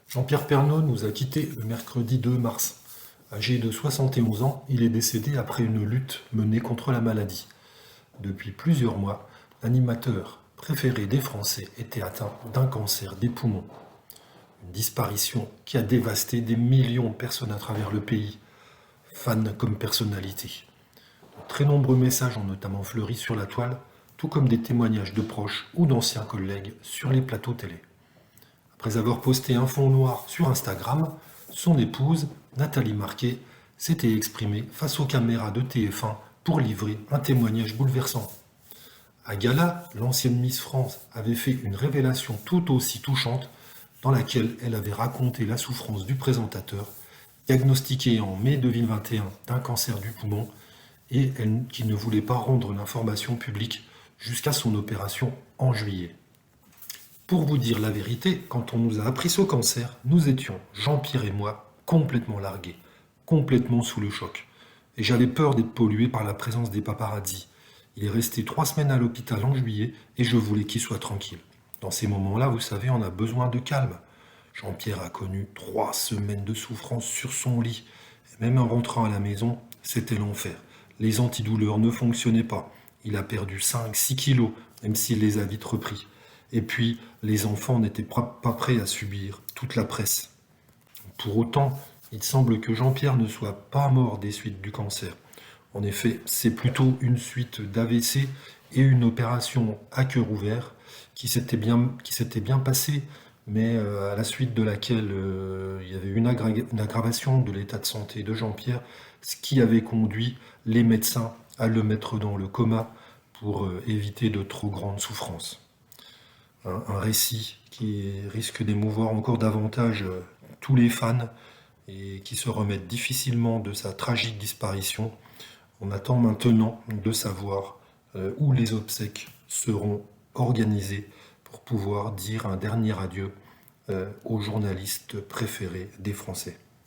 Jean-Pierre Pernaut nous a quittés le mercredi 2 mars. Âgé de 71 ans, il est décédé après une lutte menée contre la maladie. Depuis plusieurs mois, l'animateur préféré des Français était atteint d'un cancer des poumons. Une disparition qui a dévasté des millions de personnes à travers le pays, fans comme personnalités. De très nombreux messages ont notamment fleuri sur la toile, tout comme des témoignages de proches ou d'anciens collègues sur les plateaux télé. Après avoir posté un fond noir sur Instagram, son épouse, Nathalie Marquet, s'était exprimée face aux caméras de TF1 pour livrer un témoignage bouleversant. À Gala, l'ancienne Miss France avait fait une révélation tout aussi touchante dans laquelle elle avait raconté la souffrance du présentateur, diagnostiqué en mai 2021 d'un cancer du poumon et elle qui ne voulait pas rendre l'information publique jusqu'à son opération en juillet. Pour vous dire la vérité, quand on nous a appris ce cancer, nous étions, Jean-Pierre et moi, complètement largués, complètement sous le choc. Et j'avais peur d'être pollué par la présence des paparazzis. Il est resté 3 semaines à l'hôpital en juillet et je voulais qu'il soit tranquille. Dans ces moments-là, vous savez, on a besoin de calme. Jean-Pierre a connu 3 semaines de souffrance sur son lit. Et même en rentrant à la maison, c'était l'enfer. Les antidouleurs ne fonctionnaient pas. Il a perdu 5-6 kilos, même s'il les a vite repris. Et puis, les enfants n'étaient pas prêts à subir toute la presse. Pour autant, il semble que Jean-Pierre ne soit pas mort des suites du cancer. En effet, c'est plutôt une suite d'AVC et une opération à cœur ouvert qui s'était bien passée, mais à la suite de laquelle il y avait une aggravation de l'état de santé de Jean-Pierre, ce qui avait conduit les médecins à le mettre dans le coma pour éviter de trop grandes souffrances. Un récit qui risque d'émouvoir encore davantage tous les fans et qui se remettent difficilement de sa tragique disparition. On attend maintenant de savoir où les obsèques seront organisées pour pouvoir dire un dernier adieu au journaliste préféré des Français.